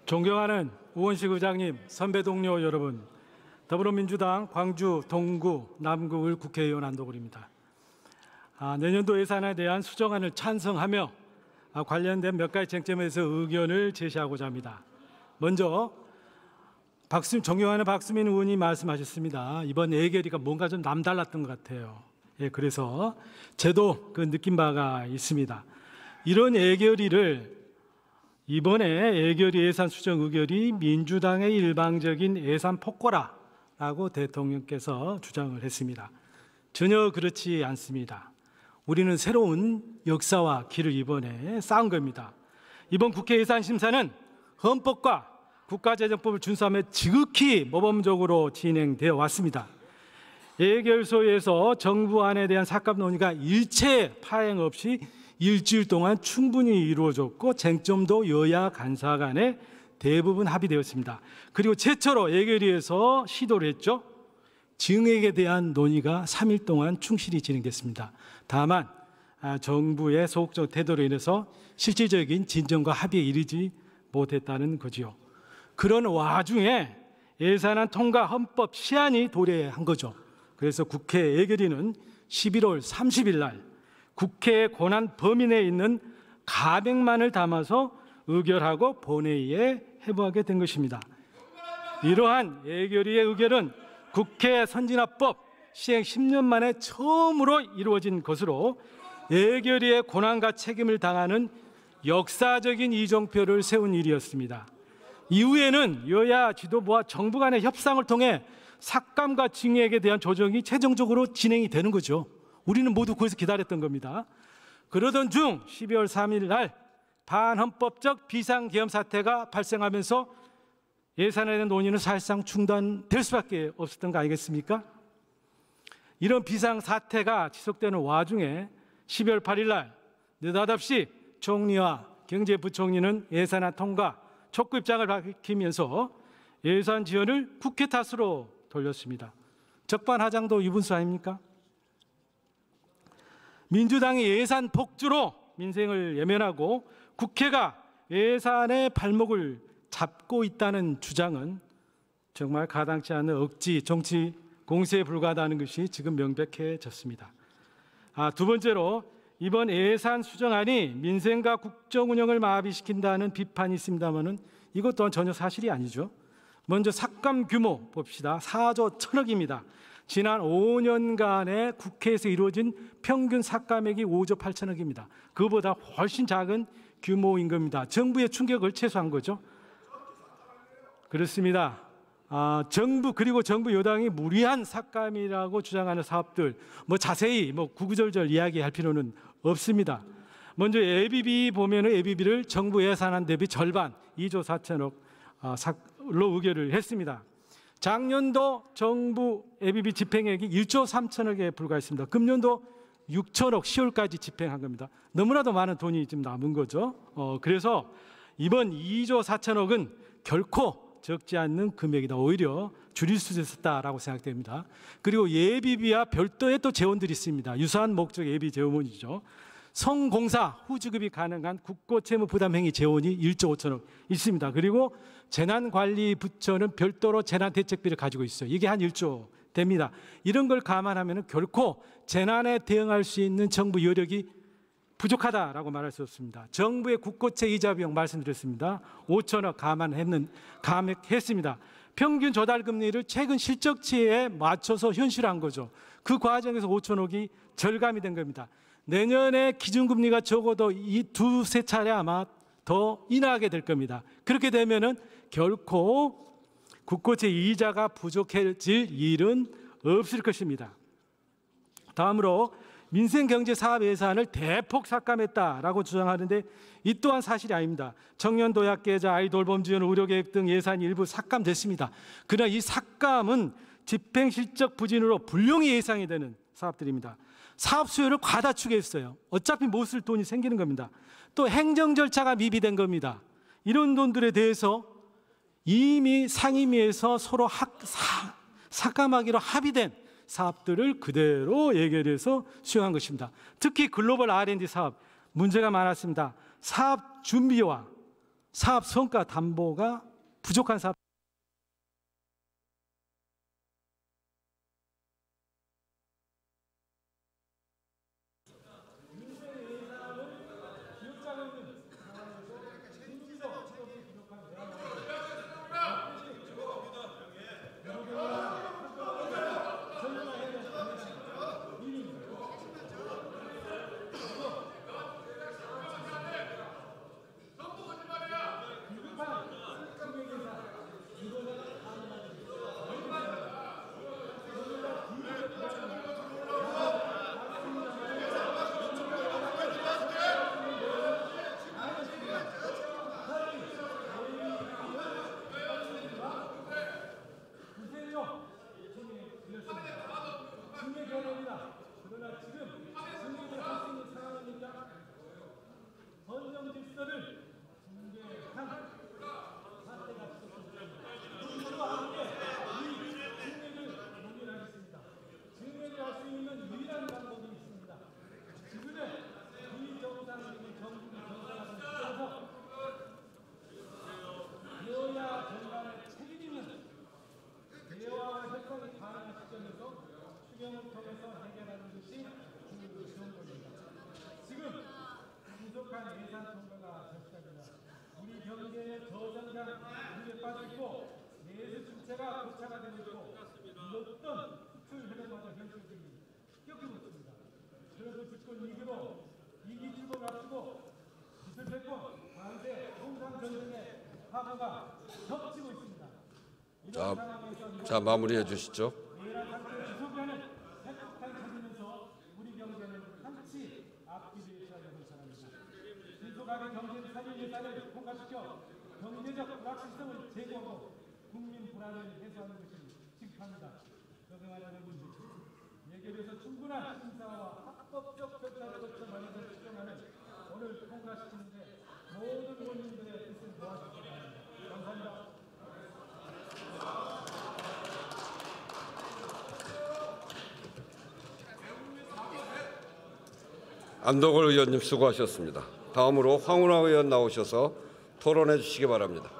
존경하는 우원식 의장님, 선배 동료 여러분, 더불어민주당 광주 동구 남구을 국회의원 안도걸입니다. 내년도 예산에 대한 수정안을 찬성하며 관련된 몇 가지 쟁점에서 의견을 제시하고자 합니다. 먼저 존경하는 박수민 의원이 말씀하셨습니다. 이번 예결위가 뭔가 좀 남달랐던 것 같아요. 그래서 저도 그 느낀 바가 있습니다. 이런 예결위를 이번에 예결위 예산 수정 의결이 민주당의 일방적인 예산 폭거라라고 대통령께서 주장을 했습니다. 전혀 그렇지 않습니다. 우리는 새로운 역사와 길을 이번에 쌓은 겁니다. 이번 국회 예산 심사는 헌법과 국가재정법을 준수하며 지극히 모범적으로 진행되어 왔습니다. 예결소에서 정부안에 대한 삭감 논의가 일체 파행 없이 일주일 동안 충분히 이루어졌고 쟁점도 여야 간사 간에 대부분 합의되었습니다. 그리고 최초로 예결위에서 시도를 했죠. 증액에 대한 논의가 3일 동안 충실히 진행됐습니다. 다만 정부의 소극적 태도로 인해서 실질적인 진전과 합의에 이르지 못했다는 거지요. 그런 와중에 예산안 통과 헌법 시한이 도래한 거죠. 그래서 국회 예결위는 11월 30일 날 국회의 권한 범위 내에 있는 가백만을 담아서 의결하고 본회의에 회부하게 된 것입니다. 이러한 예결위의 의결은 국회 선진화법 시행 10년 만에 처음으로 이루어진 것으로 예결위의 권한과 책임을 다하는 역사적인 이정표를 세운 일이었습니다. 이후에는 여야 지도부와 정부 간의 협상을 통해 삭감과 증액에 대한 조정이 최종적으로 진행이 되는 거죠. 우리는 모두 거기서 기다렸던 겁니다. 그러던 중 12월 3일 날 반헌법적 비상계엄 사태가 발생하면서 예산에 대한 논의는 사실상 중단될 수밖에 없었던 거 아니겠습니까? 이런 비상사태가 지속되는 와중에 12월 8일 날 느닷없이 총리와 경제부총리는 예산안 통과 촉구 입장을 밝히면서 예산 지원을 국회 탓으로 돌렸습니다. 적반하장도 유분수 아닙니까? 민주당이 예산 폭주로 민생을 외면하고 국회가 예산의 발목을 잡고 있다는 주장은 정말 가당치 않은 억지 정치 공세에 불과하다는 것이 지금 명백해졌습니다. 두 번째로 이번 예산 수정안이 민생과 국정 운영을 마비시킨다는 비판이 있습니다만은 이것 또한 전혀 사실이 아니죠. 먼저 삭감 규모 봅시다. 4조 1,000억입니다. 지난 5년간의 국회에서 이루어진 평균 삭감액이 5조 8천억입니다. 그보다 훨씬 작은 규모인 겁니다. 정부의 충격을 최소화한 거죠. 그렇습니다. 정부 그리고 정부 여당이 무리한 삭감이라고 주장하는 사업들 자세히 구구절절 이야기할 필요는 없습니다. 먼저 예비비 보면은 예비비를 정부 예산안 대비 절반 2조 4천억로 의결을 했습니다. 작년도 정부 예비비 집행액이 1조 3천억에 불과했습니다. 금년도 6천억 10월까지 집행한 겁니다. 너무나도 많은 돈이 지금 남은 거죠. 그래서 이번 2조 4천억은 결코 적지 않는 금액이다. 오히려 줄일 수 있었다라고 생각됩니다. 그리고 예비비와 별도의 또 재원들이 있습니다. 유사한 목적 예비 재원이죠. 성공사 후지급이 가능한 국고채무부담행위 재원이 1조 5천억 있습니다. 그리고 재난관리부처는 별도로 재난대책비를 가지고 있어요. 이게 한 1조 됩니다. 이런 걸 감안하면 결코 재난에 대응할 수 있는 정부 여력이 부족하다라고 말할 수 없습니다. 정부의 국고채 이자 비용 말씀드렸습니다. 5천억 감액했습니다. 평균 조달금리를 최근 실적치에 맞춰서 현실화한 거죠. 그 과정에서 5천억이 절감이 된 겁니다. 내년에 기준금리가 적어도 이 두세 차례 아마 더 인하하게 될 겁니다. 그렇게 되면은 결코 국고채 이자가 부족해질 일은 없을 것입니다. 다음으로 민생경제사업 예산을 대폭 삭감했다라고 주장하는데 이 또한 사실이 아닙니다. 청년 도약계좌, 아이돌봄 지원, 의료계획 등 예산이 일부 삭감됐습니다. 그러나 이 삭감은 집행실적 부진으로 불용이 예상이 되는 사업들입니다. 사업 수요를 과다추게 했어요. 어차피 못 쓸 돈이 생기는 겁니다. 또 행정 절차가 미비된 겁니다. 이런 돈들에 대해서 이미 상임위에서 서로 삭감하기로 합의된 사업들을 그대로 예결해서 수용한 것입니다. 특히 글로벌 R&D 사업 문제가 많았습니다. 사업 준비와 사업 성과 담보가 부족한 사업 자, 마무리해 주시죠. 경제적 불확실성을 제거하고 국민 불안을 해소하는 것이 직파입니다. 적용하려는 문제. 예결에서 충분한 심사와 합법적 절차를 거쳐 마련된 추정안을 오늘 통과시키는데 모든 의원님들의 뜻을 모아주시기 바랍니다. 감사합니다. 안덕월 의원님 수고하셨습니다. 다음으로 황운하 의원 나오셔서 토론해 주시기 바랍니다.